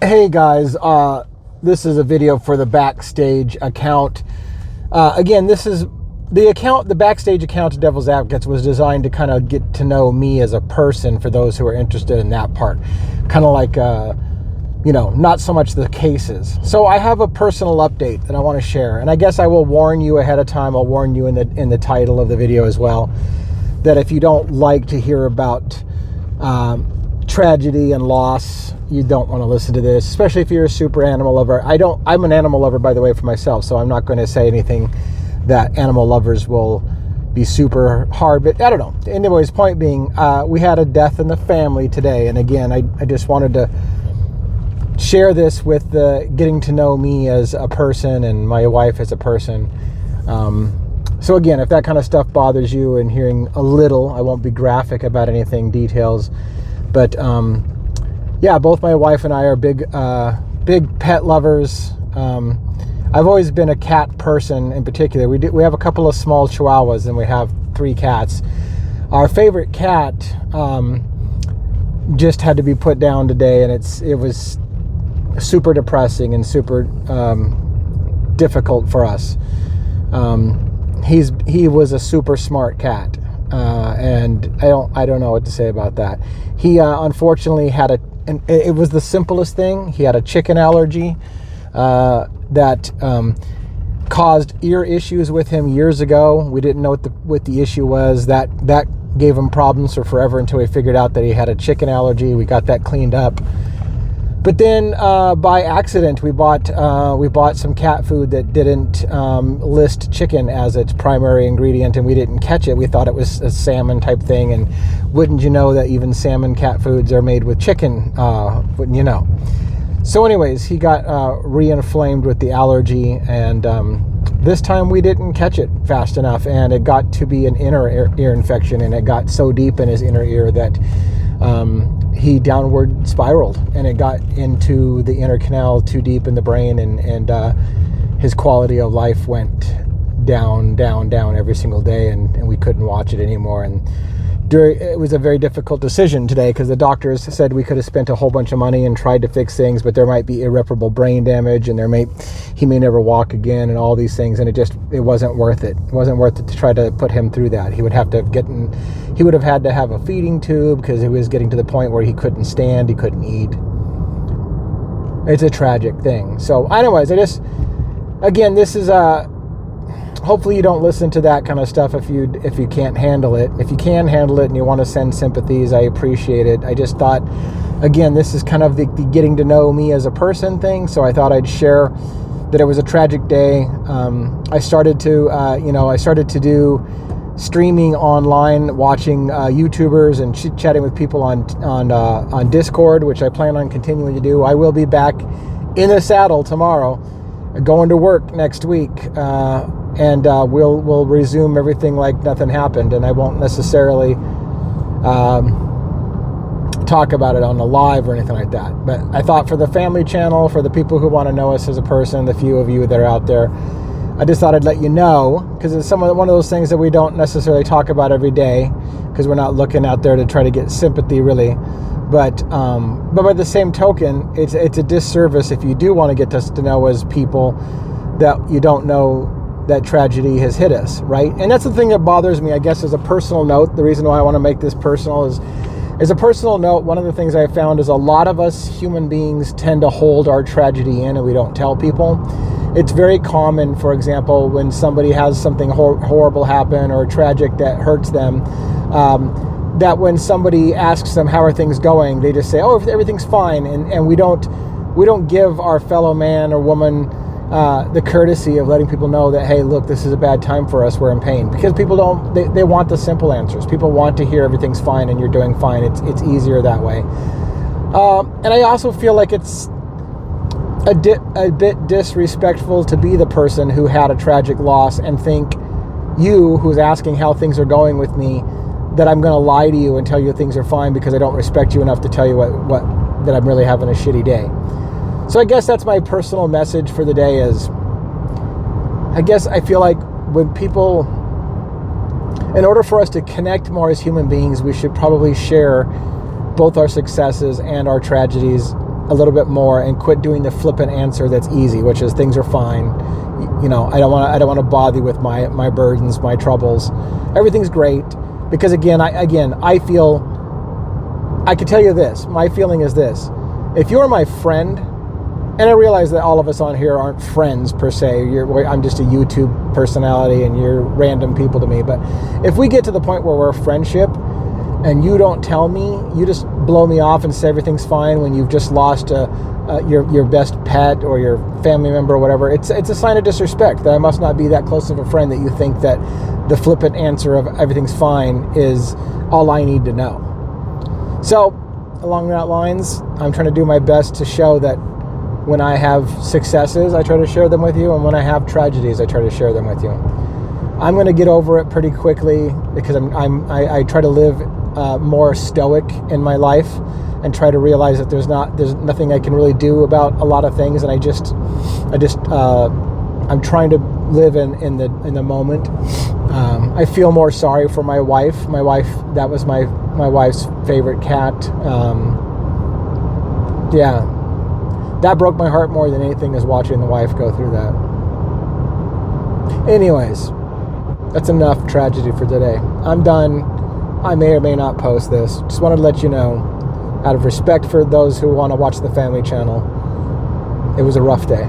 Hey guys, this is a video for the Backstage account. Again, this is the Backstage account of Devil's Advocates was designed to kind of get to know me as a person for those who are interested in that part. Kind of like, not so much the cases. So I have a personal update that I want to share, and I guess I will warn you ahead of time. I'll warn you in the title of the video as well, that if you don't like to hear about tragedy and loss, you don't want to listen to this, especially if you're a super animal lover. I'm an animal lover, by the way, for myself, so I'm not going to say anything that animal lovers will be super hard, but I don't know. Anyways, point being, we had a death in the family today, and again, I just wanted to share this with getting to know me as a person and my wife as a person. So again, if that kind of stuff bothers you and hearing a little, I won't be graphic about anything, details, but yeah, both my wife and I are big pet lovers. I've always been a cat person in particular. We have a couple of small chihuahuas and we have 3 cats. Our favorite cat just had to be put down today, and it was super depressing and super difficult for us. He was a super smart cat, and I don't know what to say about that. He unfortunately had it was the simplest thing. He had a chicken allergy that caused ear issues with him years ago. We didn't know what the issue was. That gave him problems for forever until we figured out that he had a chicken allergy. We got that cleaned up. But then by accident, we bought some cat food that didn't list chicken as its primary ingredient, and we didn't catch it. We thought it was a salmon type thing, and wouldn't you know that even salmon cat foods are made with chicken? Wouldn't you know? So anyways, he got re-inflamed with the allergy, and this time we didn't catch it fast enough, and it got to be an inner ear infection, and it got so deep in his inner ear that he downward spiraled, and it got into the inner canal too deep in the brain, and his quality of life went down every single day, and we couldn't watch it anymore. And it was a very difficult decision today, because the doctors said we could have spent a whole bunch of money and tried to fix things, but there might be irreparable brain damage, and he may never walk again, and all these things, and it wasn't worth it. It wasn't worth it to try to put him through that. He would have had to have a feeding tube, because he was getting to the point where he couldn't stand, he couldn't eat. It's a tragic thing. So anyways, again, this is hopefully you don't listen to that kind of stuff if you can't handle it. If you can handle it and you want to send sympathies, I appreciate it. I just thought, again, this is kind of the getting to know me as a person thing, so I thought I'd share that it was a tragic day. I started to do streaming online, watching YouTubers and chit-chatting with people on Discord, which I plan on continuing to do. I will be back in the saddle tomorrow, going to work next week, and we'll resume everything like nothing happened, and I won't necessarily talk about it on the live or anything like that. But I thought for the family channel, for the people who want to know us as a person, the few of you that are out there, I just thought I'd let you know, because it's one of those things that we don't necessarily talk about every day, because we're not looking out there to try to get sympathy, really. But by the same token, it's a disservice if you do want to get us to know as people that you don't know that tragedy has hit us, right? And that's the thing that bothers me, I guess, as a personal note. The reason why I want to make this personal is, as a personal note, one of the things I found is a lot of us human beings tend to hold our tragedy in, and we don't tell people. It's very common, for example, when somebody has something horrible happen or tragic that hurts them, that when somebody asks them how are things going, they just say, oh, everything's fine, and we don't give our fellow man or woman the courtesy of letting people know that, hey, look, this is a bad time for us, we're in pain. Because people they want the simple answers. People want to hear everything's fine and you're doing fine. It's easier that way. And I also feel like it's a bit disrespectful to be the person who had a tragic loss and think you, who's asking how things are going with me, that I'm going to lie to you and tell you things are fine because I don't respect you enough to tell you that I'm really having a shitty day. So I guess that's my personal message for the day is, I guess I feel like when people, in order for us to connect more as human beings, we should probably share both our successes and our tragedies a little bit more and quit doing the flippant answer that's easy, which is things are fine. You know, I don't want to bother you with my burdens, my troubles. Everything's great, because I feel, I can tell you this. My feeling is this: if you're my friend, and I realize that all of us on here aren't friends per se. I'm just a YouTube personality, and you're random people to me. But if we get to the point where we're a friendship, and you don't tell me, you just blow me off and say everything's fine when you've just lost your best pet or your family member or whatever, it's a sign of disrespect that I must not be that close of a friend that you think that the flippant answer of everything's fine is all I need to know. So along that lines, I'm trying to do my best to show that when I have successes, I try to share them with you, and when I have tragedies, I try to share them with you. I'm going to get over it pretty quickly, because I try to live more stoic in my life, and try to realize that there's nothing I can really do about a lot of things, and I'm trying to live in the moment. I feel more sorry for my wife. That was my wife's favorite cat. Yeah. That broke my heart more than anything, is watching the wife go through that. Anyways, that's enough tragedy for today. I'm done. I may or may not post this. Just wanted to let you know, out of respect for those who want to watch the family channel, it was a rough day.